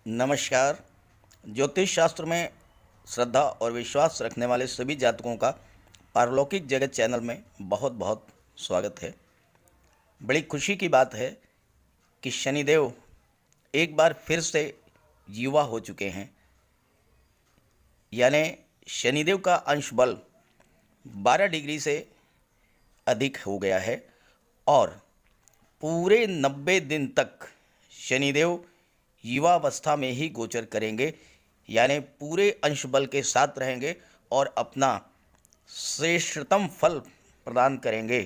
नमस्कार। ज्योतिष शास्त्र में श्रद्धा और विश्वास रखने वाले सभी जातकों का पारलौकिक जगत चैनल में बहुत बहुत स्वागत है। बड़ी खुशी की बात है कि शनिदेव एक बार फिर से युवा हो चुके हैं, यानी शनिदेव का अंश बल 12 डिग्री से अधिक हो गया है और पूरे 90 दिन तक शनिदेव युवावस्था में ही गोचर करेंगे, यानी पूरे अंश बल के साथ रहेंगे और अपना श्रेष्ठतम फल प्रदान करेंगे।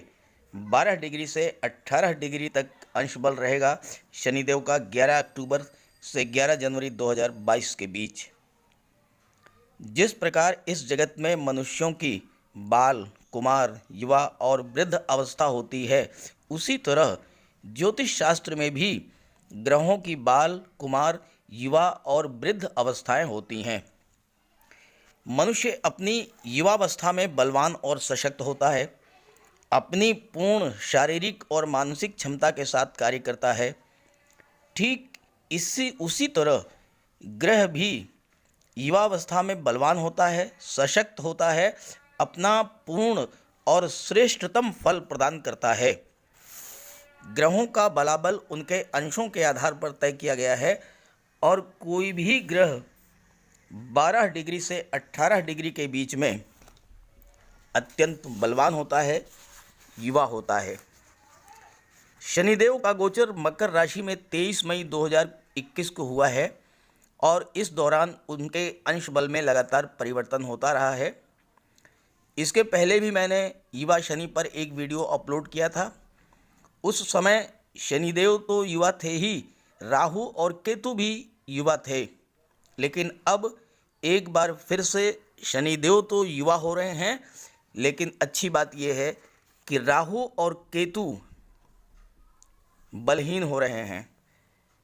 12 डिग्री से 18 डिग्री तक अंश बल रहेगा शनिदेव का 11 अक्टूबर से 11 जनवरी 2022 के बीच। जिस प्रकार इस जगत में मनुष्यों की बाल, कुमार, युवा और वृद्ध अवस्था होती है, उसी तरह ज्योतिष शास्त्र में भी ग्रहों की बाल, कुमार, युवा और वृद्ध अवस्थाएं होती हैं। मनुष्य अपनी युवावस्था में बलवान और सशक्त होता है, अपनी पूर्ण शारीरिक और मानसिक क्षमता के साथ कार्य करता है। ठीक उसी तरह ग्रह भी युवावस्था में बलवान होता है, सशक्त होता है, अपना पूर्ण और श्रेष्ठतम फल प्रदान करता है। ग्रहों का बलाबल उनके अंशों के आधार पर तय किया गया है और कोई भी ग्रह 12 डिग्री से 18 डिग्री के बीच में अत्यंत बलवान होता है, युवा होता है। शनिदेव का गोचर मकर राशि में 23 मई 2021 को हुआ है और इस दौरान उनके अंश बल में लगातार परिवर्तन होता रहा है। इसके पहले भी मैंने युवा शनि पर एक वीडियो अपलोड किया था। उस समय शनिदेव तो युवा थे ही, राहु और केतु भी युवा थे, लेकिन अब एक बार फिर से शनिदेव तो युवा हो रहे हैं, लेकिन अच्छी बात यह है कि राहु और केतु बलहीन हो रहे हैं।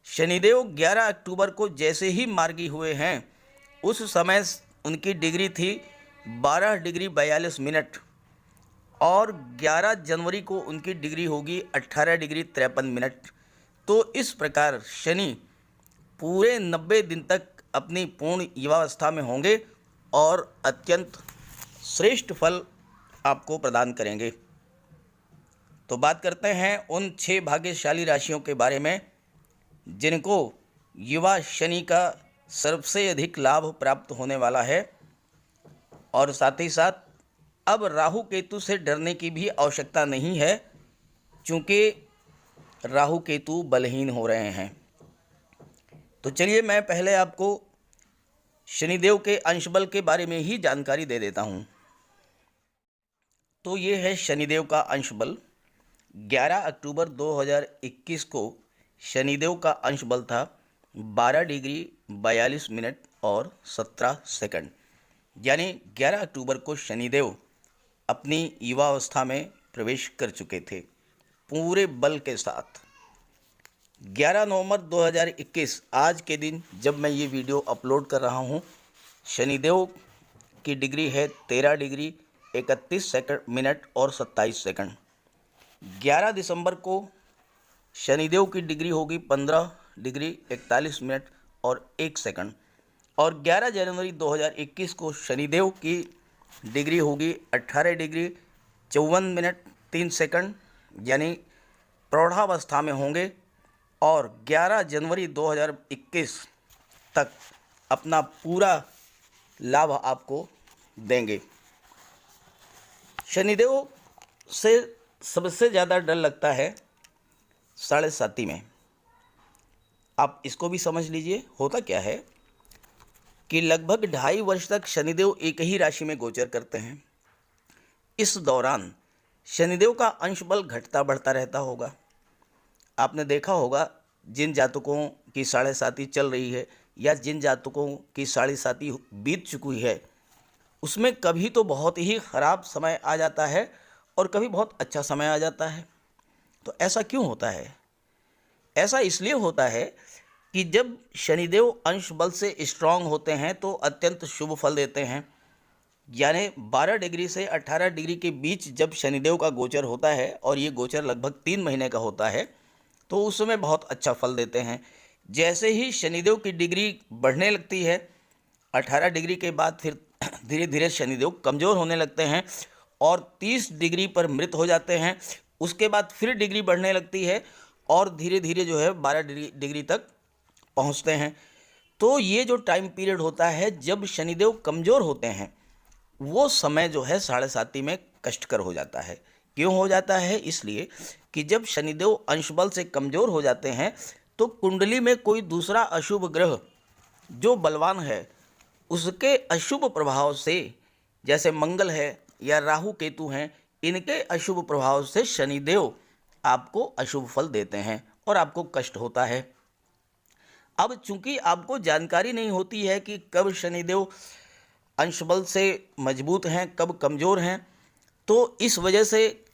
शनिदेव 11 अक्टूबर को जैसे ही मार्गी हुए हैं, उस समय उनकी डिग्री थी 12 डिग्री 42 मिनट और 11 जनवरी को उनकी डिग्री होगी 18 डिग्री 53 मिनट। तो इस प्रकार शनि पूरे 90 दिन तक अपनी पूर्ण युवावस्था में होंगे और अत्यंत श्रेष्ठ फल आपको प्रदान करेंगे। तो बात करते हैं उन 6 भाग्यशाली राशियों के बारे में जिनको युवा शनि का सबसे अधिक लाभ प्राप्त होने वाला है, और साथ ही साथ अब राहु केतु से डरने की भी आवश्यकता नहीं है, क्योंकि राहु केतु बलहीन हो रहे हैं। तो चलिए मैं पहले आपको शनिदेव के अंश बल के बारे में ही जानकारी दे देता हूँ। तो ये है शनिदेव का अंश बल। 11 अक्टूबर 2021 को शनिदेव का अंश बल था 12 डिग्री 42 मिनट और 17 सेकंड, यानी 11 अक्टूबर को शनिदेव अपनी युवावस्था में प्रवेश कर चुके थे पूरे बल के साथ। 11 नवंबर 2021 आज के दिन जब मैं ये वीडियो अपलोड कर रहा हूँ, शनिदेव की डिग्री है 13 डिग्री 31 मिनट और 27 सेकंड। 11 दिसंबर को शनिदेव की डिग्री होगी 15 डिग्री 41 मिनट और 1 सेकंड और 11 जनवरी 2021 को शनिदेव की डिग्री होगी 18 डिग्री 54 मिनट 3 सेकंड, यानी प्रौढ़ावस्था में होंगे और 11 जनवरी 2021 तक अपना पूरा लाभ आपको देंगे। शनिदेव से सबसे ज़्यादा डर लगता है 7.5 में। आप इसको भी समझ लीजिए, होता क्या है कि लगभग 2.5 वर्ष तक शनिदेव एक ही राशि में गोचर करते हैं। इस दौरान शनिदेव का अंश बल घटता बढ़ता रहता होगा। आपने देखा होगा जिन जातकों की 7.5 चल रही है या जिन जातकों की 7.5 बीत चुकी है, उसमें कभी तो बहुत ही ख़राब समय आ जाता है और कभी बहुत अच्छा समय आ जाता है। तो ऐसा क्यों होता है? ऐसा इसलिए होता है कि जब शनिदेव अंश बल से स्ट्रांग होते हैं तो अत्यंत शुभ फल देते हैं, यानी 12 डिग्री से 18 डिग्री के बीच जब शनिदेव का गोचर होता है और ये गोचर लगभग 3 महीने का होता है, तो उस समय बहुत अच्छा फल देते हैं। जैसे ही शनिदेव की डिग्री बढ़ने लगती है, 18 डिग्री के बाद फिर धीरे धीरे शनिदेव कमज़ोर होने लगते हैं और 30 डिग्री पर मृत हो जाते हैं। उसके बाद फिर डिग्री बढ़ने लगती है और धीरे धीरे जो है 12 डिग्री तक पहुंचते हैं। तो ये जो टाइम पीरियड होता है जब शनिदेव कमज़ोर होते हैं, वो समय जो है साढ़े साती में कष्टकर हो जाता है। क्यों हो जाता है? इसलिए कि जब शनिदेव अंश बल से कमज़ोर हो जाते हैं तो कुंडली में कोई दूसरा अशुभ ग्रह जो बलवान है उसके अशुभ प्रभाव से, जैसे मंगल है या राहु केतु हैं, इनके अशुभ प्रभाव से शनिदेव आपको अशुभ फल देते हैं और आपको कष्ट होता है। अब चूंकि आपको जानकारी नहीं होती है कि कब शनिदेव अंश बल से मजबूत हैं, कब कमज़ोर हैं, तो इस वजह से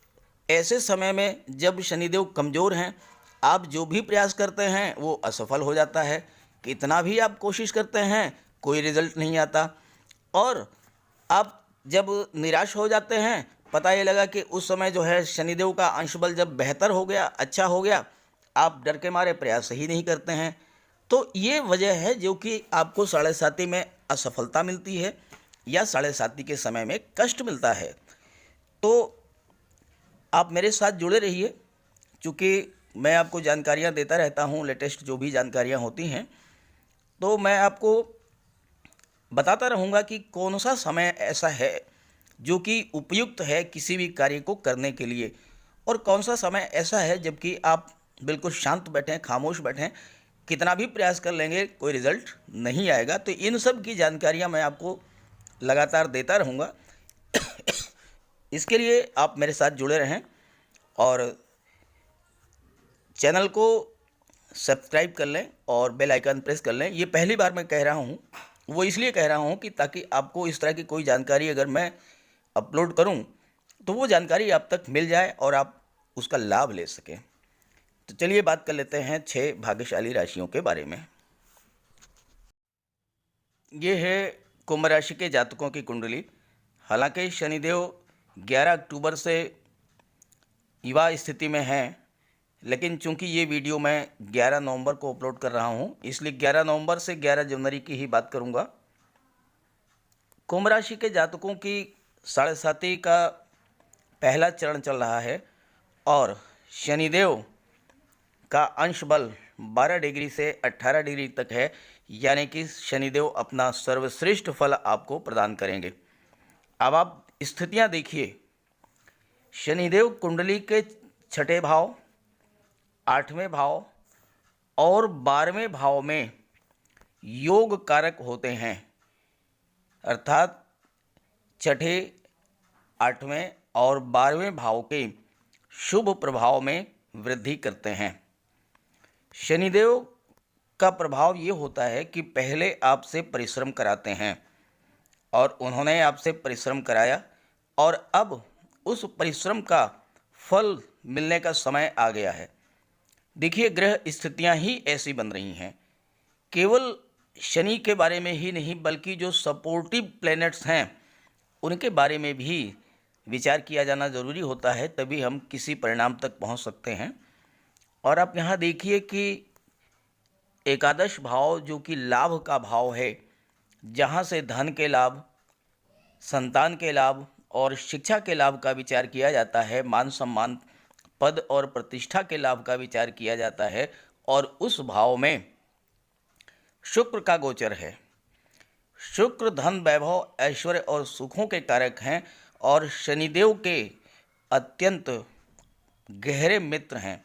ऐसे समय में जब शनिदेव कमज़ोर हैं, आप जो भी प्रयास करते हैं वो असफल हो जाता है। कितना भी आप कोशिश करते हैं कोई रिजल्ट नहीं आता और आप जब निराश हो जाते हैं, पता ये लगा कि उस समय जो है शनिदेव का अंश बल जब बेहतर हो गया, अच्छा हो गया, आप डर के मारे प्रयास ही नहीं करते हैं। तो ये वजह है जो कि आपको साढ़े साती में असफलता मिलती है या साढ़े साती के समय में कष्ट मिलता है। तो आप मेरे साथ जुड़े रहिए, चूँकि मैं आपको जानकारियाँ देता रहता हूँ, लेटेस्ट जो भी जानकारियाँ होती हैं तो मैं आपको बताता रहूँगा कि कौन सा समय ऐसा है जो कि उपयुक्त है किसी भी कार्य को करने के लिए और कौन सा समय ऐसा है जबकि आप बिल्कुल शांत बैठें, खामोश बैठें, कितना भी प्रयास कर लेंगे कोई रिज़ल्ट नहीं आएगा। तो इन सब की जानकारियाँ मैं आपको लगातार देता रहूँगा। इसके लिए आप मेरे साथ जुड़े रहें और चैनल को सब्सक्राइब कर लें और बेल आइकन प्रेस कर लें। ये पहली बार मैं कह रहा हूँ, वो इसलिए कह रहा हूँ कि ताकि आपको इस तरह की कोई जानकारी अगर मैं अपलोड करूँ तो वो जानकारी आप तक मिल जाए और आप उसका लाभ ले सकें। तो चलिए बात कर लेते हैं 6 भाग्यशाली राशियों के बारे में। ये है कुंभ राशि के जातकों की कुंडली। हालांकि शनिदेव 11 अक्टूबर से युवा स्थिति में हैं, लेकिन चूंकि ये वीडियो मैं 11 नवंबर को अपलोड कर रहा हूँ, इसलिए 11 नवंबर से 11 जनवरी की ही बात करूँगा। कुंभ राशि के जातकों की साढ़े साती का पहला चरण चल रहा है और शनिदेव का अंश बल 12 डिग्री से 18 डिग्री तक है, यानी कि शनिदेव अपना सर्वश्रेष्ठ फल आपको प्रदान करेंगे। अब आप स्थितियां देखिए। शनिदेव कुंडली के 6ठे भाव, 8वें भाव और 12वें भाव में योग कारक होते हैं, अर्थात 6ठे, 8वें और 12वें भाव के शुभ प्रभाव में वृद्धि करते हैं। शनिदेव का प्रभाव ये होता है कि पहले आपसे परिश्रम कराते हैं और उन्होंने आपसे परिश्रम कराया और अब उस परिश्रम का फल मिलने का समय आ गया है। देखिए, ग्रह स्थितियां ही ऐसी बन रही हैं। केवल शनि के बारे में ही नहीं बल्कि जो सपोर्टिव प्लैनेट्स हैं उनके बारे में भी विचार किया जाना ज़रूरी होता है, तभी हम किसी परिणाम तक पहुंच सकते हैं। और आप यहाँ देखिए कि एकादश भाव जो कि लाभ का भाव है, जहाँ से धन के लाभ, संतान के लाभ और शिक्षा के लाभ का विचार किया जाता है, मान सम्मान, पद और प्रतिष्ठा के लाभ का विचार किया जाता है, और उस भाव में शुक्र का गोचर है। शुक्र धन, वैभव, ऐश्वर्य और सुखों के कारक हैं और शनिदेव के अत्यंत गहरे मित्र हैं।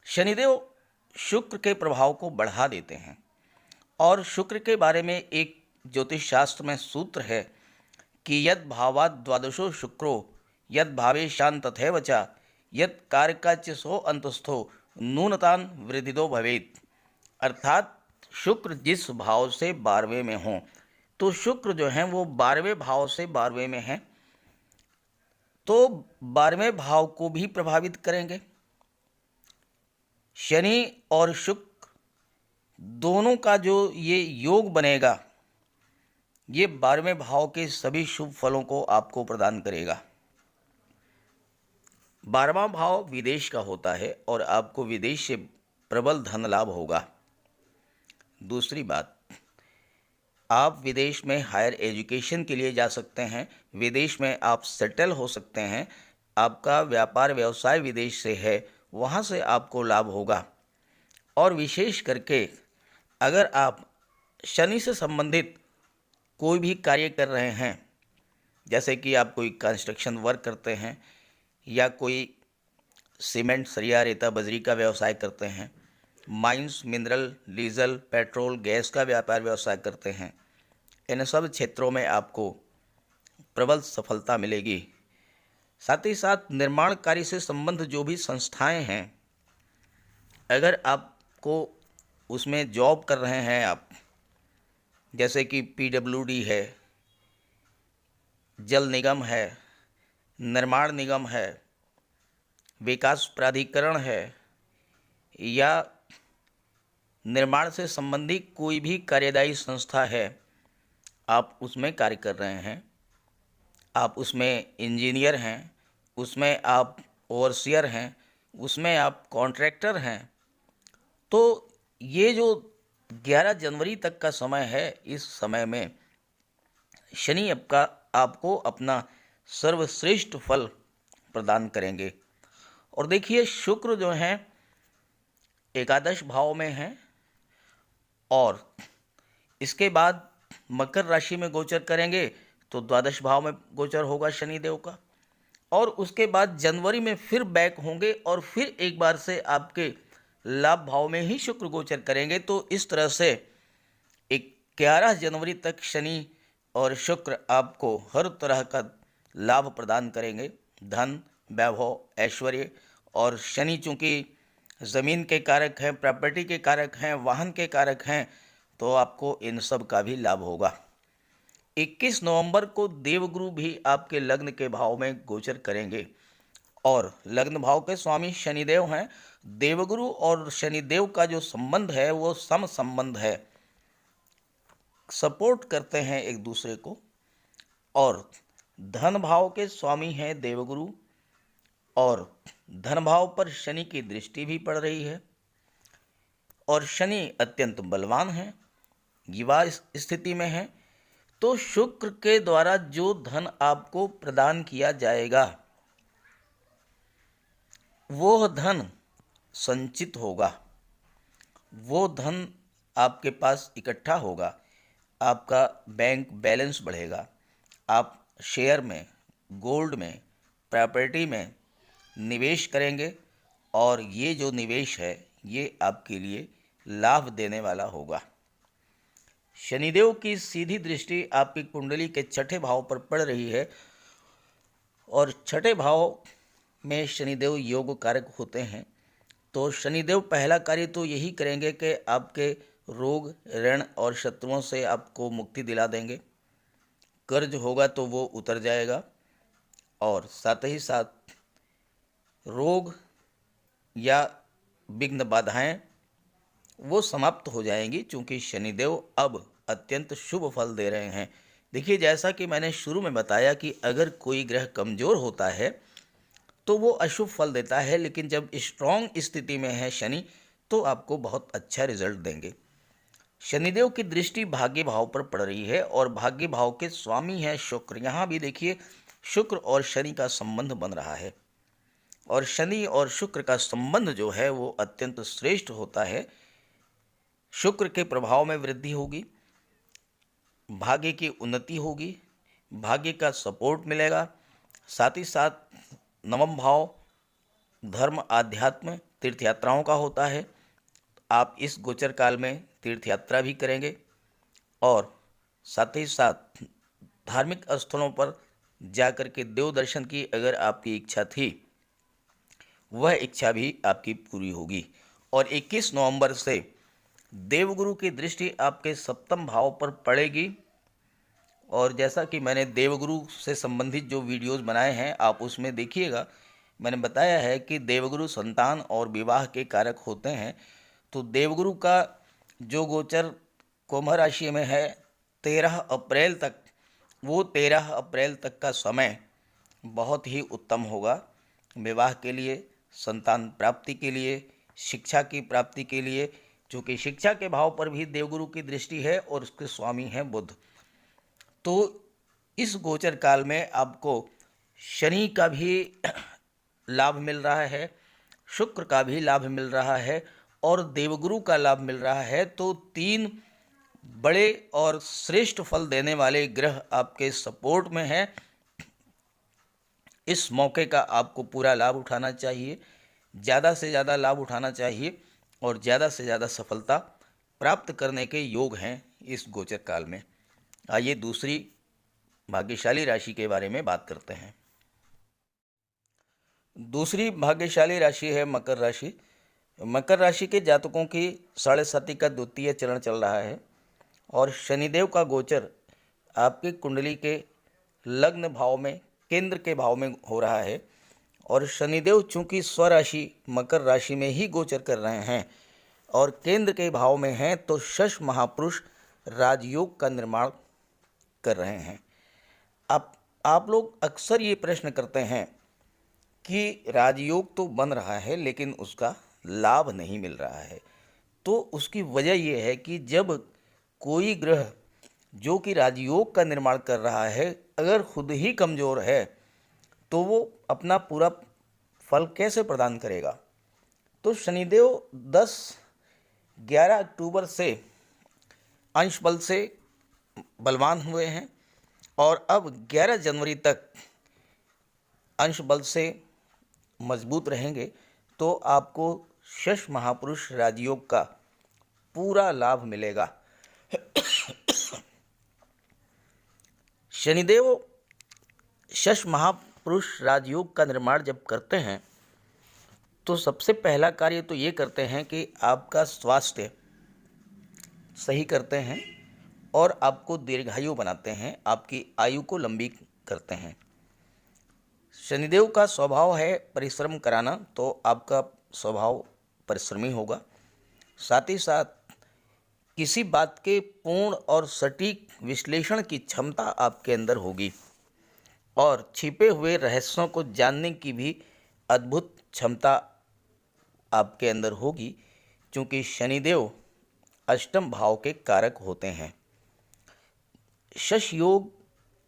शनिदेव शुक्र के प्रभाव को बढ़ा देते हैं और शुक्र के बारे में एक ज्योतिष शास्त्र में सूत्र है कि यद भावाद द्वादशो शुक्रो यद भावे शांत तथैव च यद कारकाच सो अंतस्थो नूनतान वृद्धिदो भवेत। अर्थात शुक्र जिस भाव से 12वें में हों, तो शुक्र जो हैं वो 12वें भाव से 12वें में हैं, तो 12वें भाव को भी प्रभावित करेंगे। शनि और शुक्र दोनों का जो ये योग बनेगा, ये 12वें भाव के सभी शुभ फलों को आपको प्रदान करेगा। 12वां भाव विदेश का होता है और आपको विदेश से प्रबल धन लाभ होगा। दूसरी बात, आप विदेश में हायर एजुकेशन के लिए जा सकते हैं, विदेश में आप सेटल हो सकते हैं, आपका व्यापार व्यवसाय विदेश से है, वहाँ से आपको लाभ होगा। और विशेष करके अगर आप शनि से संबंधित कोई भी कार्य कर रहे हैं, जैसे कि आप कोई कंस्ट्रक्शन वर्क करते हैं या कोई सीमेंट सरिया रेता बजरी का व्यवसाय करते हैं, mines mineral diesel petrol gas का व्यापार व्यवसाय करते हैं, इन सब क्षेत्रों में आपको प्रबल सफलता मिलेगी। साथ ही साथ निर्माण कार्य से संबंध जो भी संस्थाएं हैं, अगर आपको उसमें जॉब कर रहे हैं आप, जैसे कि पीडब्ल्यूडी है, जल निगम है, निर्माण निगम है, विकास प्राधिकरण है, या निर्माण से संबंधित कोई भी कार्यदायी संस्था है, आप उसमें कार्य कर रहे हैं, आप उसमें इंजीनियर हैं, उसमें आप ओवरसियर हैं, उसमें आप कॉन्ट्रैक्टर हैं, तो ये जो 11 जनवरी तक का समय है, इस समय में शनि आपको अपना सर्वश्रेष्ठ फल प्रदान करेंगे। और देखिए, शुक्र जो हैं एकादश भाव में हैं और इसके बाद मकर राशि में गोचर करेंगे तो द्वादश भाव में गोचर होगा शनिदेव का, और उसके बाद जनवरी में फिर बैक होंगे और फिर एक बार से आपके लाभ भाव में ही शुक्र गोचर करेंगे। तो इस तरह से 11 जनवरी तक शनि और शुक्र आपको हर तरह का लाभ प्रदान करेंगे, धन वैभव ऐश्वर्य। और शनि चूँकि ज़मीन के कारक हैं, प्रॉपर्टी के कारक हैं, वाहन के कारक हैं, तो आपको इन सब का भी लाभ होगा। 21 नवंबर को देवगुरु भी आपके लग्न के भाव में गोचर करेंगे और लग्न भाव के स्वामी शनिदेव हैं। देवगुरु और शनिदेव का जो संबंध है वो सम संबंध है, सपोर्ट करते हैं एक दूसरे को। और धन भाव के स्वामी हैं देवगुरु और धन भाव पर शनि की दृष्टि भी पड़ रही है और शनि अत्यंत बलवान है, युवा स्थिति में है। तो शुक्र के द्वारा जो धन आपको प्रदान किया जाएगा वो धन संचित होगा, वो धन आपके पास इकट्ठा होगा, आपका बैंक बैलेंस बढ़ेगा, आप शेयर में, गोल्ड में, प्रॉपर्टी में निवेश करेंगे और ये जो निवेश है ये आपके लिए लाभ देने वाला होगा। शनिदेव की सीधी दृष्टि आपकी कुंडली के छठे भाव पर पड़ रही है और छठे भाव में शनिदेव योग कारक होते हैं। तो शनिदेव पहला कार्य तो यही करेंगे कि आपके रोग ऋण और शत्रुओं से आपको मुक्ति दिला देंगे, कर्ज होगा तो वो उतर जाएगा और साथ ही साथ रोग या विघ्न बाधाएं वो समाप्त हो जाएंगी, क्योंकि शनिदेव अब अत्यंत शुभ फल दे रहे हैं। देखिए, जैसा कि मैंने शुरू में बताया कि अगर कोई ग्रह कमज़ोर होता है तो वो अशुभ फल देता है, लेकिन जब स्ट्रॉन्ग स्थिति में है शनि तो आपको बहुत अच्छा रिजल्ट देंगे। शनिदेव की दृष्टि भाग्य भाव पर पड़ रही है और भाग्य भाव के स्वामी हैं शुक्र। यहाँ भी देखिए, शुक्र और शनि का संबंध बन रहा है और शनि और शुक्र का संबंध जो है वो अत्यंत श्रेष्ठ होता है। शुक्र के प्रभाव में वृद्धि होगी, भाग्य की उन्नति होगी, भाग्य का सपोर्ट मिलेगा। साथ ही साथ नवम भाव धर्म आध्यात्म तीर्थ यात्राओं का होता है, आप इस गोचर काल में तीर्थ यात्रा भी करेंगे और साथ ही साथ धार्मिक स्थलों पर जाकर के देव दर्शन की अगर आपकी इच्छा थी वह इच्छा भी आपकी पूरी होगी। और 21 नवंबर से देवगुरु की दृष्टि आपके सप्तम भाव पर पड़ेगी और जैसा कि मैंने देवगुरु से संबंधित जो वीडियोस बनाए हैं आप उसमें देखिएगा, मैंने बताया है कि देवगुरु संतान और विवाह के कारक होते हैं। तो देवगुरु का जो गोचर कुंभ राशि में है 13 अप्रैल तक, वो 13 अप्रैल तक का समय बहुत ही उत्तम होगा विवाह के लिए, संतान प्राप्ति के लिए, शिक्षा की प्राप्ति के लिए, चूँकि शिक्षा के भाव पर भी देवगुरु की दृष्टि है और उसके स्वामी हैं बुध। तो इस गोचर काल में आपको शनि का भी लाभ मिल रहा है, शुक्र का भी लाभ मिल रहा है और देवगुरु का लाभ मिल रहा है। तो तीन बड़े और श्रेष्ठ फल देने वाले ग्रह आपके सपोर्ट में हैं। इस मौके का आपको पूरा लाभ उठाना चाहिए, ज़्यादा से ज़्यादा लाभ उठाना चाहिए और ज़्यादा से ज़्यादा सफलता प्राप्त करने के योग हैं इस गोचर काल में। आइए दूसरी भाग्यशाली राशि के बारे में बात करते हैं। दूसरी भाग्यशाली राशि है मकर राशि। मकर राशि के जातकों की 7.5 का द्वितीय चरण चल रहा है और शनिदेव का गोचर आपकी कुंडली के लग्न भाव में, केंद्र के भाव में हो रहा है। और शनिदेव चूंकि स्वराशि मकर राशि में ही गोचर कर रहे हैं और केंद्र के भाव में हैं, तो शश महापुरुष राजयोग का निर्माण कर रहे हैं। आप लोग अक्सर ये प्रश्न करते हैं कि राजयोग तो बन रहा है लेकिन उसका लाभ नहीं मिल रहा है। तो उसकी वजह यह है कि जब कोई ग्रह जो कि राजयोग का निर्माण कर रहा है अगर खुद ही कमज़ोर है तो वो अपना पूरा फल कैसे प्रदान करेगा। तो शनिदेव 11 अक्टूबर से अंश बल से बलवान हुए हैं और अब 11 जनवरी तक अंश बल से मजबूत रहेंगे। तो आपको शश महापुरुष राजयोग का पूरा लाभ मिलेगा। शनिदेव शश महापुरुष राजयोग का निर्माण जब करते हैं तो सबसे पहला कार्य तो ये करते हैं कि आपका स्वास्थ्य सही करते हैं और आपको दीर्घायु बनाते हैं, आपकी आयु को लंबी करते हैं। शनिदेव का स्वभाव है परिश्रम कराना, तो आपका स्वभाव परिश्रमी होगा। साथ ही साथ किसी बात के पूर्ण और सटीक विश्लेषण की क्षमता आपके अंदर होगी और छिपे हुए रहस्यों को जानने की भी अद्भुत क्षमता आपके अंदर होगी, क्योंकि शनिदेव अष्टम भाव के कारक होते हैं। शश योग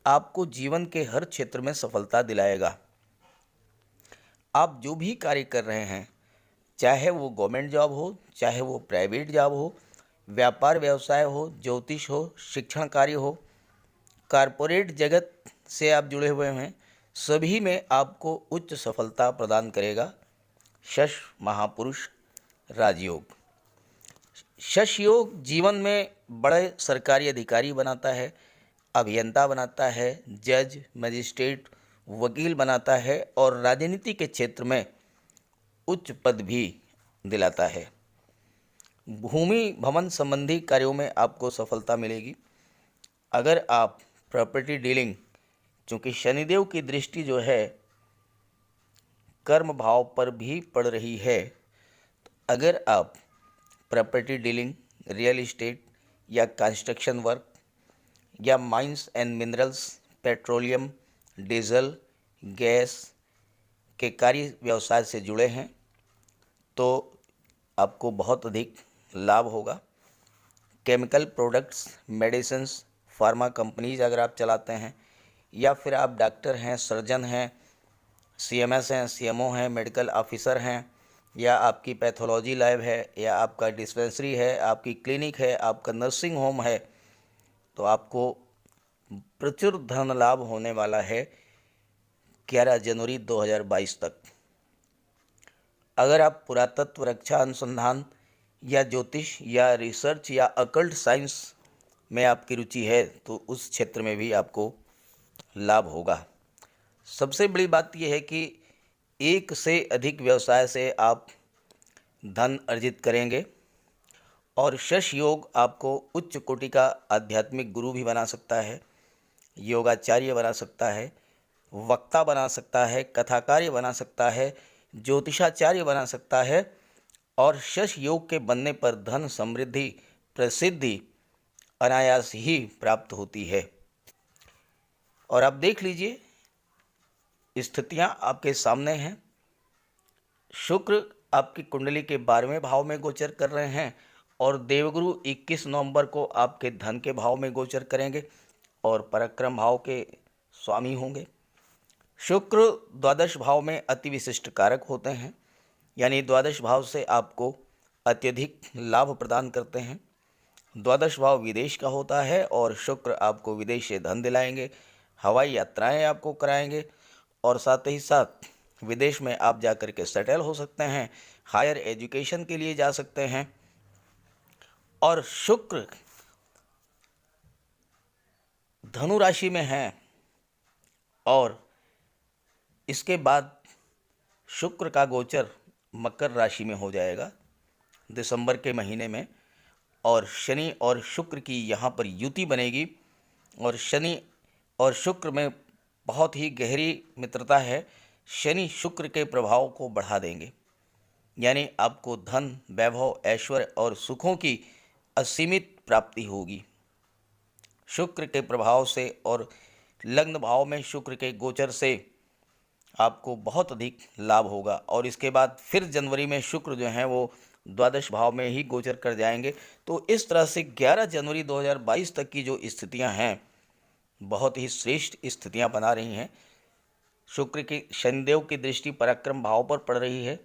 आपको जीवन के हर क्षेत्र में सफलता दिलाएगा। आप जो भी कार्य कर रहे हैं, चाहे वो गवर्नमेंट जॉब हो, चाहे वो प्राइवेट जॉब हो, व्यापार व्यवसाय हो, ज्योतिष हो, शिक्षण कार्य हो, कारपोरेट जगत से आप जुड़े हुए हैं, सभी में आपको उच्च सफलता प्रदान करेगा शश महापुरुष राजयोग। शश योग जीवन में बड़े सरकारी अधिकारी बनाता है, अभियंता बनाता है, जज, मजिस्ट्रेट, वकील बनाता है और राजनीति के क्षेत्र में उच्च पद भी दिलाता है। भूमि भवन संबंधी कार्यों में आपको सफलता मिलेगी। अगर आप प्रॉपर्टी डीलिंग, चूँकि शनिदेव की दृष्टि जो है कर्म भाव पर भी पड़ रही है, तो अगर आप प्रॉपर्टी डीलिंग, रियल इस्टेट या कंस्ट्रक्शन वर्क या mines and minerals, petroleum, diesel, gas के कार्य व्यवसाय से जुड़े हैं तो आपको बहुत अधिक लाभ होगा। Chemical products, medicines, pharma companies अगर आप चलाते हैं या फिर आप डॉक्टर हैं, सर्जन हैं, सीएमएस हैं, सीएमओ हैं, मेडिकल ऑफिसर हैं, या आपकी पैथोलॉजी लैब है, या आपका डिस्पेंसरी है, आपकी क्लिनिक है, आपका नर्सिंग होम है, तो आपको प्रचुर धन लाभ होने वाला है 11 जनवरी 2022 तक। अगर आप पुरातत्व, रक्षा अनुसंधान या ज्योतिष या रिसर्च या अकल्ट साइंस में आपकी रुचि है तो उस क्षेत्र में भी आपको लाभ होगा। सबसे बड़ी बात यह है कि एक से अधिक व्यवसाय से आप धन अर्जित करेंगे और शश योग आपको उच्च कोटि का आध्यात्मिक गुरु भी बना सकता है, योगाचार्य बना सकता है, वक्ता बना सकता है, कथाकार्य बना सकता है, ज्योतिषाचार्य बना सकता है और शश योग के बनने पर धन, समृद्धि, प्रसिद्धि अनायास ही प्राप्त होती है। और आप देख लीजिए, स्थितियां आपके सामने हैं। शुक्र आपकी कुंडली के 12वें भाव में गोचर कर रहे हैं और देवगुरु 21 नवंबर को आपके धन के भाव में गोचर करेंगे और पराक्रम भाव के स्वामी होंगे। शुक्र द्वादश भाव में अति विशिष्ट कारक होते हैं, यानी द्वादश भाव से आपको अत्यधिक लाभ प्रदान करते हैं। द्वादश भाव विदेश का होता है और शुक्र आपको विदेश से धन दिलाएंगे, हवाई यात्राएं आपको कराएंगे और साथ ही साथ विदेश में आप जाकर के सेटल हो सकते हैं, हायर एजुकेशन के लिए जा सकते हैं। और शुक्र धनु राशि में है और इसके बाद शुक्र का गोचर मकर राशि में हो जाएगा दिसंबर के महीने में, और शनि और शुक्र की यहाँ पर युति बनेगी और शनि और शुक्र में बहुत ही गहरी मित्रता है। शनि शुक्र के प्रभाव को बढ़ा देंगे, यानी आपको धन, वैभव, ऐश्वर्य और सुखों की असीमित प्राप्ति होगी शुक्र के प्रभाव से। और लग्न भाव में शुक्र के गोचर से आपको बहुत अधिक लाभ होगा। और इसके बाद फिर जनवरी में शुक्र जो हैं वो द्वादश भाव में ही गोचर कर जाएंगे। तो इस तरह से 11 जनवरी 2022 तक की जो स्थितियां हैं बहुत ही श्रेष्ठ स्थितियां बना रही हैं। शुक्र की शनिदेव की दृष्टि पराक्रम भाव पर पड़ रही है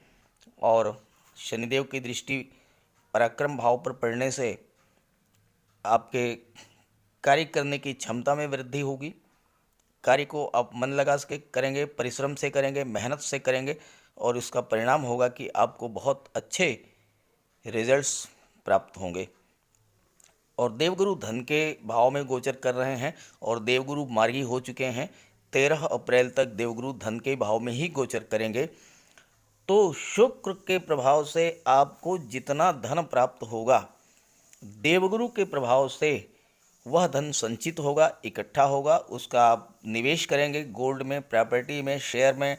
और शनिदेव की दृष्टि पराक्रम भाव पर पड़ने से आपके कार्य करने की क्षमता में वृद्धि होगी। कार्य को आप मन लगा के करेंगे, परिश्रम से करेंगे, मेहनत से करेंगे और इसका परिणाम होगा कि आपको बहुत अच्छे रिजल्ट्स प्राप्त होंगे। और देवगुरु धन के भाव में गोचर कर रहे हैं और देवगुरु मार्गी हो चुके हैं। 13 अप्रैल तक देवगुरु धन के भाव में ही गोचर करेंगे। तो शुक्र के प्रभाव से आपको जितना धन प्राप्त होगा, देवगुरु के प्रभाव से वह धन संचित होगा, इकट्ठा होगा, उसका आप निवेश करेंगे गोल्ड में, प्रॉपर्टी में, शेयर में,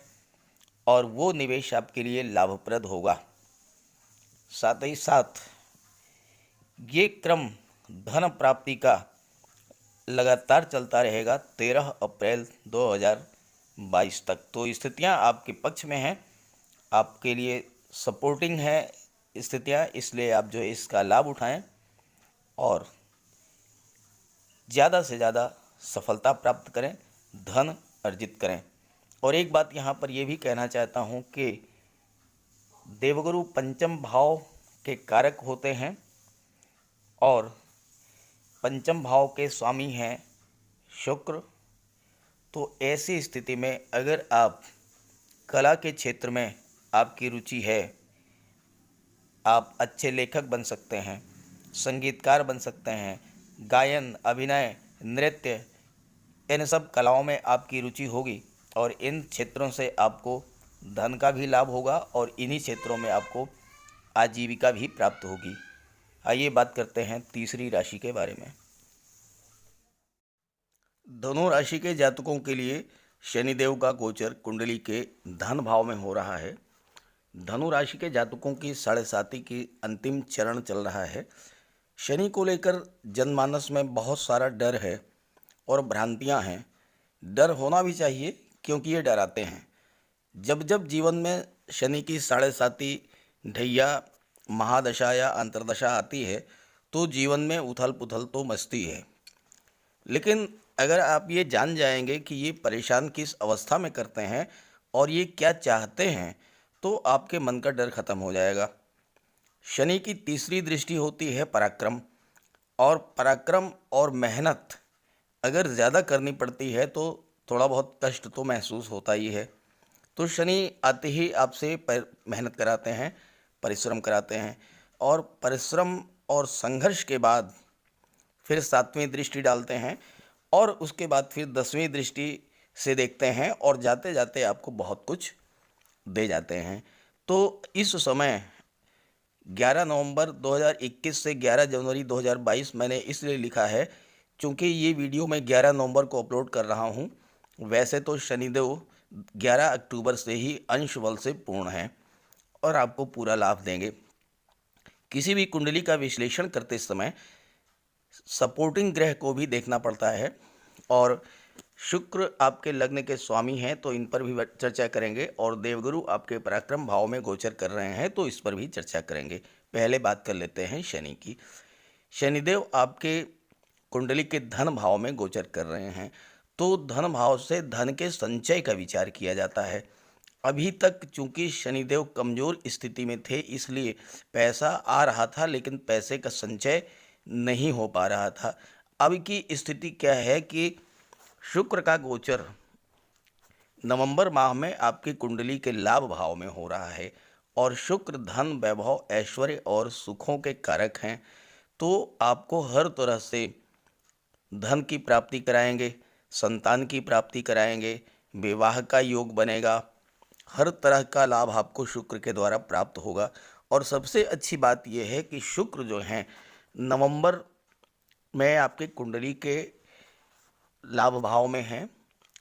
और वो निवेश आपके लिए लाभप्रद होगा। साथ ही साथ ये क्रम धन प्राप्ति का लगातार चलता रहेगा 13 अप्रैल 2022 तक। तो स्थितियां आपके पक्ष में हैं, आपके लिए सपोर्टिंग है स्थितियां, इसलिए आप जो है इसका लाभ उठाएं और ज़्यादा से ज़्यादा सफलता प्राप्त करें, धन अर्जित करें। और एक बात यहाँ पर यह भी कहना चाहता हूँ कि देवगुरु पंचम भाव के कारक होते हैं और पंचम भाव के स्वामी हैं शुक्र। तो ऐसी स्थिति में अगर आप कला के क्षेत्र में आपकी रुचि है, आप अच्छे लेखक बन सकते हैं, संगीतकार बन सकते हैं, गायन, अभिनय, नृत्य, इन सब कलाओं में आपकी रुचि होगी और इन क्षेत्रों से आपको धन का भी लाभ होगा और इन्हीं क्षेत्रों में आपको आजीविका भी प्राप्त होगी। आइए बात करते हैं तीसरी राशि के बारे में। धनु राशि के जातकों के लिए शनिदेव का गोचर कुंडली के धन भाव में हो रहा है। धनु राशि के जातकों की 7.5 की अंतिम चरण चल रहा है। शनि को लेकर जनमानस में बहुत सारा डर है और भ्रांतियां हैं। डर होना भी चाहिए क्योंकि ये डराते हैं। जब जब जीवन में शनि की 7.5 ढैया, महादशा या अंतर्दशा आती है तो जीवन में उथल पुथल तो मचती है, लेकिन अगर आप ये जान जाएंगे कि ये परेशान किस अवस्था में करते हैं और ये क्या चाहते हैं तो आपके मन का डर खत्म हो जाएगा। शनि की तीसरी दृष्टि होती है पराक्रम, और पराक्रम और मेहनत अगर ज़्यादा करनी पड़ती है तो थोड़ा बहुत कष्ट तो महसूस होता ही है। तो शनि आते ही आपसे मेहनत कराते हैं, परिश्रम कराते हैं और परिश्रम और संघर्ष के बाद फिर 7वीं दृष्टि डालते हैं और उसके बाद फिर 10वीं दृष्टि से देखते हैं और जाते जाते आपको बहुत कुछ दे जाते हैं। तो इस समय 11 नवंबर 2021 से 11 जनवरी 2022 मैंने इसलिए लिखा है क्योंकि ये वीडियो मैं 11 नवंबर को अपलोड कर रहा हूँ। वैसे तो शनिदेव 11 अक्टूबर से ही अंश बल से पूर्ण हैं और आपको पूरा लाभ देंगे। किसी भी कुंडली का विश्लेषण करते समय सपोर्टिंग ग्रह को भी देखना पड़ता है और शुक्र आपके लग्न के स्वामी हैं तो इन पर भी चर्चा करेंगे और देवगुरु आपके पराक्रम भाव में गोचर कर रहे हैं तो इस पर भी चर्चा करेंगे। पहले बात कर लेते हैं शनि की। शनिदेव आपके कुंडली के धन भाव में गोचर कर रहे हैं, तो धन भाव से धन के संचय का विचार किया जाता है। अभी तक चूंकि शनिदेव कमजोर स्थिति में थे, इसलिए पैसा आ रहा था लेकिन पैसे का संचय नहीं हो पा रहा था। अब की स्थिति क्या है कि शुक्र का गोचर नवंबर माह में आपकी कुंडली के लाभ भाव में हो रहा है, और शुक्र धन, वैभव, ऐश्वर्य और सुखों के कारक हैं। तो आपको हर तरह से धन की प्राप्ति कराएंगे, संतान की प्राप्ति कराएंगे, विवाह का योग बनेगा, हर तरह का लाभ आपको शुक्र के द्वारा प्राप्त होगा। और सबसे अच्छी बात यह है कि शुक्र जो हैं नवंबर में आपके कुंडली के लाभ भाव में हैं,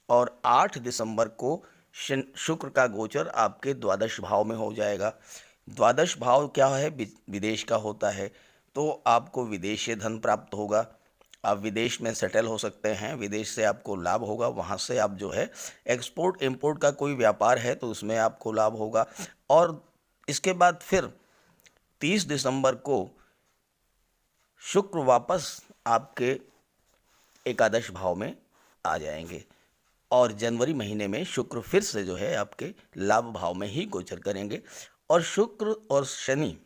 और 8 दिसंबर को शुक्र का गोचर आपके द्वादश भाव में हो जाएगा। द्वादश भाव क्या है? विदेश का होता है, तो आपको विदेश से धन प्राप्त होगा। आप विदेश में सेटल हो सकते हैं, विदेश से आपको लाभ होगा, वहाँ से आप जो है एक्सपोर्ट इंपोर्ट का कोई व्यापार है तो उसमें आपको लाभ होगा। और इसके बाद फिर 30 दिसंबर को शुक्र वापस आपके एकादश भाव में आ जाएंगे, और जनवरी महीने में शुक्र फिर से जो है आपके लाभ भाव में ही गोचर करेंगे। और शुक्र और शनि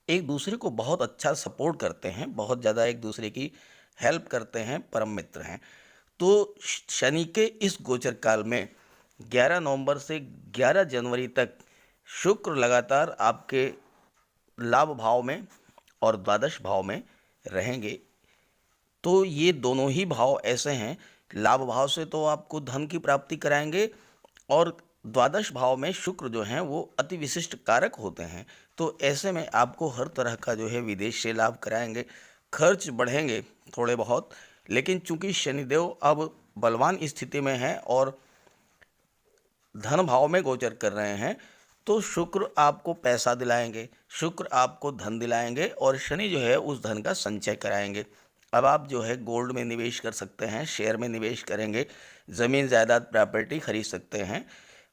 एक दूसरे को बहुत अच्छा सपोर्ट करते हैं, बहुत ज़्यादा एक दूसरे की हेल्प करते हैं, परम मित्र हैं। तो शनि के इस गोचर काल में 11 नवंबर से 11 जनवरी तक शुक्र लगातार आपके लाभ भाव में और द्वादश भाव में रहेंगे। तो ये दोनों ही भाव ऐसे हैं, लाभ भाव से तो आपको धन की प्राप्ति कराएंगे, और द्वादश भाव में शुक्र जो हैं वो अति विशिष्ट कारक होते हैं। तो ऐसे में आपको हर तरह का जो है विदेश से लाभ कराएंगे। खर्च बढ़ेंगे थोड़े बहुत, लेकिन चूंकि शनिदेव अब बलवान स्थिति में हैं और धन भाव में गोचर कर रहे हैं, तो शुक्र आपको पैसा दिलाएंगे, शुक्र आपको धन दिलाएंगे, और शनि जो है उस धन का संचय कराएंगे। अब आप जो है गोल्ड में निवेश कर सकते हैं, शेयर में निवेश करेंगे, ज़मीन जायदाद प्रॉपर्टी खरीद सकते हैं,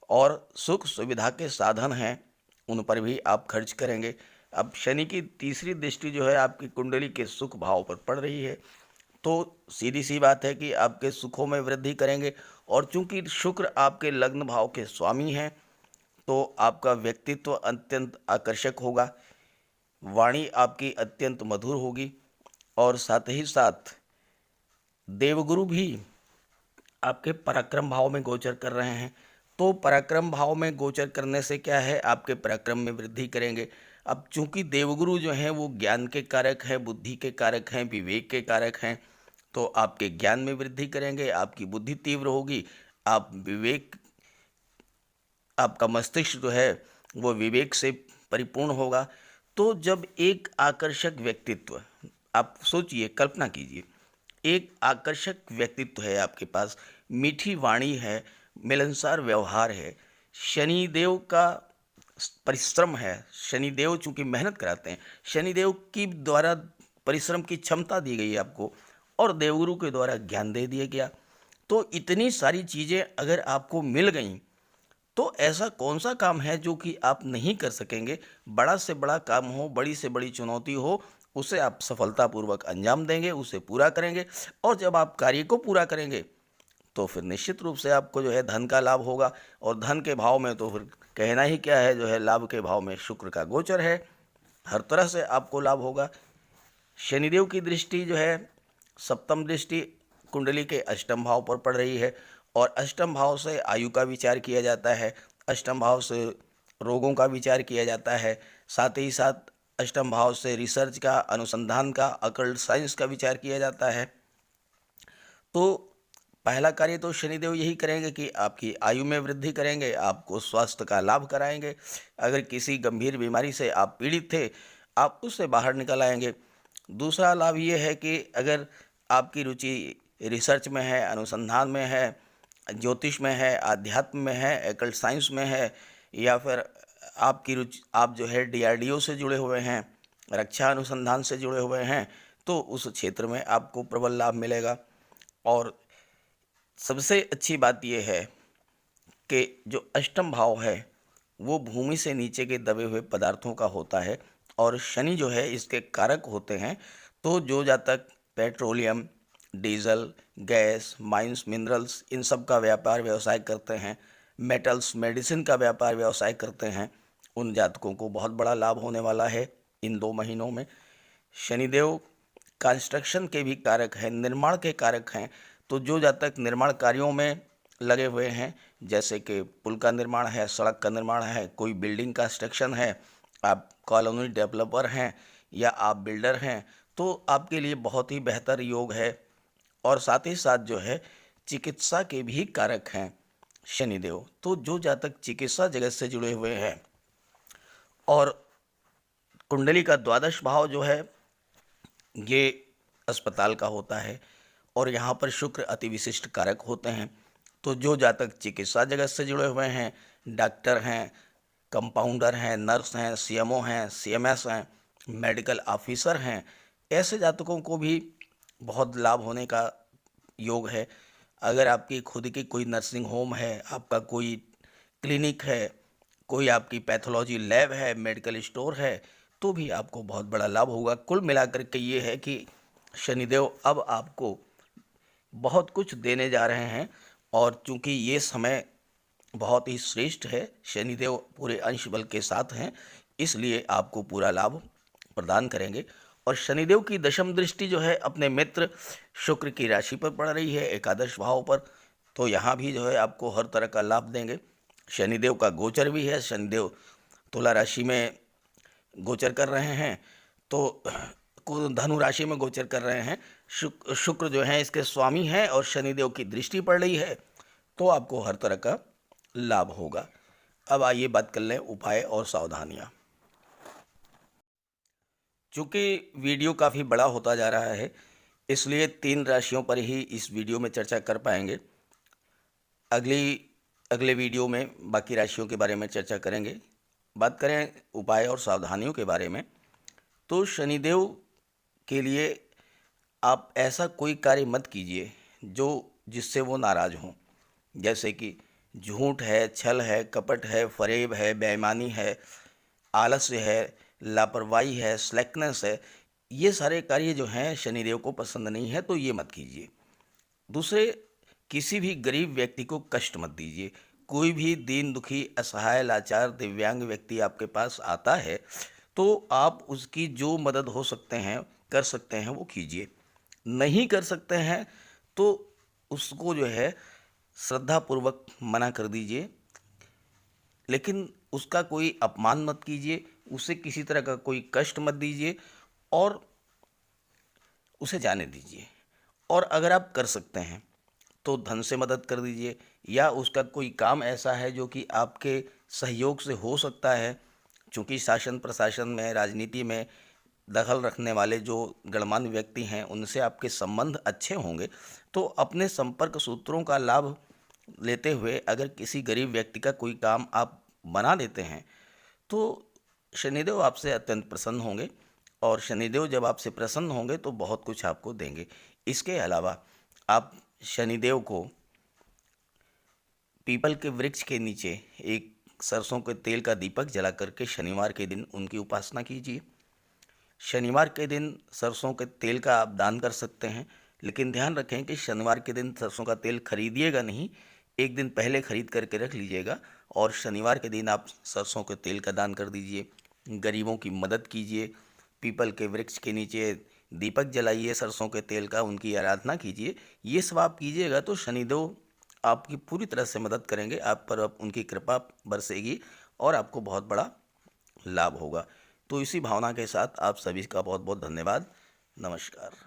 और सुख सुविधा के साधन हैं उन पर भी आप खर्च करेंगे। अब शनि की तीसरी दृष्टि जो है आपकी कुंडली के सुख भाव पर पड़ रही है, तो सीधी सी बात है कि आपके सुखों में वृद्धि करेंगे। और चूंकि शुक्र आपके लग्न भाव के स्वामी हैं, तो आपका व्यक्तित्व अत्यंत आकर्षक होगा, वाणी आपकी अत्यंत मधुर होगी, और साथ ही साथ देवगुरु भी आपके पराक्रम भाव में गोचर कर रहे हैं। तो पराक्रम भाव में गोचर करने से क्या है, आपके पराक्रम में वृद्धि करेंगे। अब चूंकि देवगुरु जो हैं वो ज्ञान के कारक हैं, बुद्धि के कारक हैं, विवेक के कारक हैं, तो आपके ज्ञान में वृद्धि करेंगे, आपकी बुद्धि तीव्र होगी, आप विवेक, आपका मस्तिष्क जो है वो विवेक से परिपूर्ण होगा। तो जब एक आकर्षक व्यक्तित्व, आप सोचिए, कल्पना कीजिए, एक आकर्षक व्यक्तित्व है आपके पास, मीठी वाणी है, मिलनसार व्यवहार है, शनिदेव का परिश्रम है, शनिदेव चूंकि मेहनत कराते हैं, शनिदेव की द्वारा परिश्रम की क्षमता दी गई आपको, और देवगुरु के द्वारा ज्ञान दे दिया गया। तो इतनी सारी चीज़ें अगर आपको मिल गई, तो ऐसा कौन सा काम है जो कि आप नहीं कर सकेंगे? बड़ा से बड़ा काम हो, बड़ी से बड़ी चुनौती हो, उसे आप सफलतापूर्वक अंजाम देंगे, उसे पूरा करेंगे, और जब आप कार्य को पूरा करेंगे तो फिर निश्चित रूप से आपको जो है धन का लाभ होगा। और धन के भाव में तो फिर कहना ही क्या है, जो है लाभ के भाव में शुक्र का गोचर है, हर तरह से आपको लाभ होगा। शनिदेव की दृष्टि जो है, सप्तम दृष्टि कुंडली के अष्टम भाव पर पड़ रही है, और अष्टम भाव से आयु का विचार किया जाता है, अष्टम भाव से रोगों का विचार किया जाता है, साथ ही साथ अष्टम भाव से रिसर्च का, अनुसंधान का, अकल्ट साइंस का विचार किया जाता है। तो पहला कार्य तो शनिदेव यही करेंगे कि आपकी आयु में वृद्धि करेंगे, आपको स्वास्थ्य का लाभ कराएंगे। अगर किसी गंभीर बीमारी से आप पीड़ित थे, आप उससे बाहर निकल आएंगे। दूसरा लाभ ये है कि अगर आपकी रुचि रिसर्च में है, अनुसंधान में है, ज्योतिष में है, आध्यात्म में है, एकल्ट साइंस में है, या फिर आपकी रुचि, आप जो है डीआरडीओ से जुड़े हुए हैं, रक्षा अनुसंधान से जुड़े हुए हैं, तो उस क्षेत्र में आपको प्रबल लाभ मिलेगा। और सबसे अच्छी बात यह है कि जो अष्टम भाव है वो भूमि से नीचे के दबे हुए पदार्थों का होता है, और शनि जो है इसके कारक होते हैं। तो जो जातक petroleum, diesel, gas, mines, minerals in सब का व्यापार व्यवसाय करते हैं, मेटल्स, मेडिसिन का व्यापार व्यवसाय करते हैं, उन जातकों को बहुत बड़ा लाभ होने वाला है इन 2 महीनों में। शनिदेव कंस्ट्रक्शन के भी कारक हैं, निर्माण के कारक हैं। तो जो जातक निर्माण कार्यों में लगे हुए हैं, जैसे कि पुल का निर्माण है, सड़क का निर्माण है, कोई बिल्डिंग कंस्ट्रक्शन है, आप कॉलोनी डेवलपर हैं या आप बिल्डर हैं, तो आपके लिए बहुत ही बेहतर योग है। और साथ ही साथ जो है चिकित्सा के भी कारक हैं शनिदेव। तो जो जातक चिकित्सा जगत से जुड़े हुए हैं और कुंडली का द्वादश भाव जो है ये अस्पताल का होता है और यहाँ पर शुक्र अति विशिष्ट कारक होते हैं। तो जो जातक चिकित्सा जगत से जुड़े हुए हैं, डॉक्टर हैं, कंपाउंडर हैं, नर्स हैं, सीएमओ हैं, सीएमएस हैं, मेडिकल ऑफिसर हैं, ऐसे जातकों को भी बहुत लाभ होने का योग है। अगर आपकी खुद की कोई नर्सिंग होम है, आपका कोई क्लिनिक है, कोई आपकी पैथोलॉजी लैब है, मेडिकल स्टोर है, तो भी आपको बहुत बड़ा लाभ होगा। कुल मिलाकर के ये है कि शनिदेव अब आपको बहुत कुछ देने जा रहे हैं और चूंकि ये समय बहुत ही श्रेष्ठ है, शनिदेव पूरे अंश बल के साथ हैं, इसलिए आपको पूरा लाभ प्रदान करेंगे। और शनिदेव की दशम दृष्टि जो है अपने मित्र शुक्र की राशि पर पड़ रही है, एकादश भाव पर। तो यहाँ भी जो है आपको हर तरह का लाभ देंगे। शनिदेव का गोचर भी है, शनिदेव तुला राशि में गोचर कर रहे हैं, तो धनु राशि में गोचर कर रहे हैं। शुक्र जो है इसके स्वामी हैं और शनिदेव की दृष्टि पड़ रही है, तो आपको हर तरह का लाभ होगा। अब आइए बात कर लें उपाय और सावधानियां। चूँकि वीडियो काफ़ी बड़ा होता जा रहा है, इसलिए 3 राशियों पर ही इस वीडियो में चर्चा कर पाएंगे। अगले वीडियो में बाकी राशियों के बारे में चर्चा करेंगे। बात करें उपाय और सावधानियों के बारे में, तो शनिदेव के लिए आप ऐसा कोई कार्य मत कीजिए जिससे वो नाराज़ हों। जैसे कि झूठ है, छल है, कपट है, फरेब है, बेईमानी है, आलस्य है, लापरवाही है, स्लैकनेस है, ये सारे कार्य जो हैं शनिदेव को पसंद नहीं है, तो ये मत कीजिए। दूसरे, किसी भी गरीब व्यक्ति को कष्ट मत दीजिए। कोई भी दीन दुखी, असहाय, लाचार, दिव्यांग व्यक्ति आपके पास आता है, तो आप उसकी जो मदद हो सकते हैं कर सकते हैं वो कीजिए। नहीं कर सकते हैं तो उसको जो है श्रद्धापूर्वक मना कर दीजिए, लेकिन उसका कोई अपमान मत कीजिए, उसे किसी तरह का कोई कष्ट मत दीजिए और उसे जाने दीजिए। और अगर आप कर सकते हैं तो धन से मदद कर दीजिए, या उसका कोई काम ऐसा है जो कि आपके सहयोग से हो सकता है। चूँकि शासन प्रशासन में, राजनीति में दखल रखने वाले जो गणमान्य व्यक्ति हैं उनसे आपके संबंध अच्छे होंगे, तो अपने संपर्क सूत्रों का लाभ लेते हुए अगर किसी गरीब व्यक्ति का कोई काम आप बना देते हैं, तो शनिदेव आपसे अत्यंत प्रसन्न होंगे। और शनिदेव जब आपसे प्रसन्न होंगे तो बहुत कुछ आपको देंगे। इसके अलावा आप शनिदेव को पीपल के वृक्ष के नीचे एक सरसों के तेल का दीपक जला करके शनिवार के दिन उनकी उपासना कीजिए। शनिवार के दिन सरसों के तेल का आप दान कर सकते हैं, लेकिन ध्यान रखें कि शनिवार के दिन सरसों का तेल खरीदिएगा नहीं, एक दिन पहले खरीद करके रख लीजिएगा और शनिवार के दिन आप सरसों के तेल का दान कर दीजिए। गरीबों की मदद कीजिए, पीपल के वृक्ष के नीचे दीपक जलाइए सरसों के तेल का, उनकी आराधना कीजिए। ये सब आप कीजिएगा तो शनिदेव आपकी पूरी तरह से मदद करेंगे, आप पर अब उनकी कृपा बरसेगी और आपको बहुत बड़ा लाभ होगा। तो इसी भावना के साथ आप सभी का बहुत बहुत धन्यवाद। नमस्कार।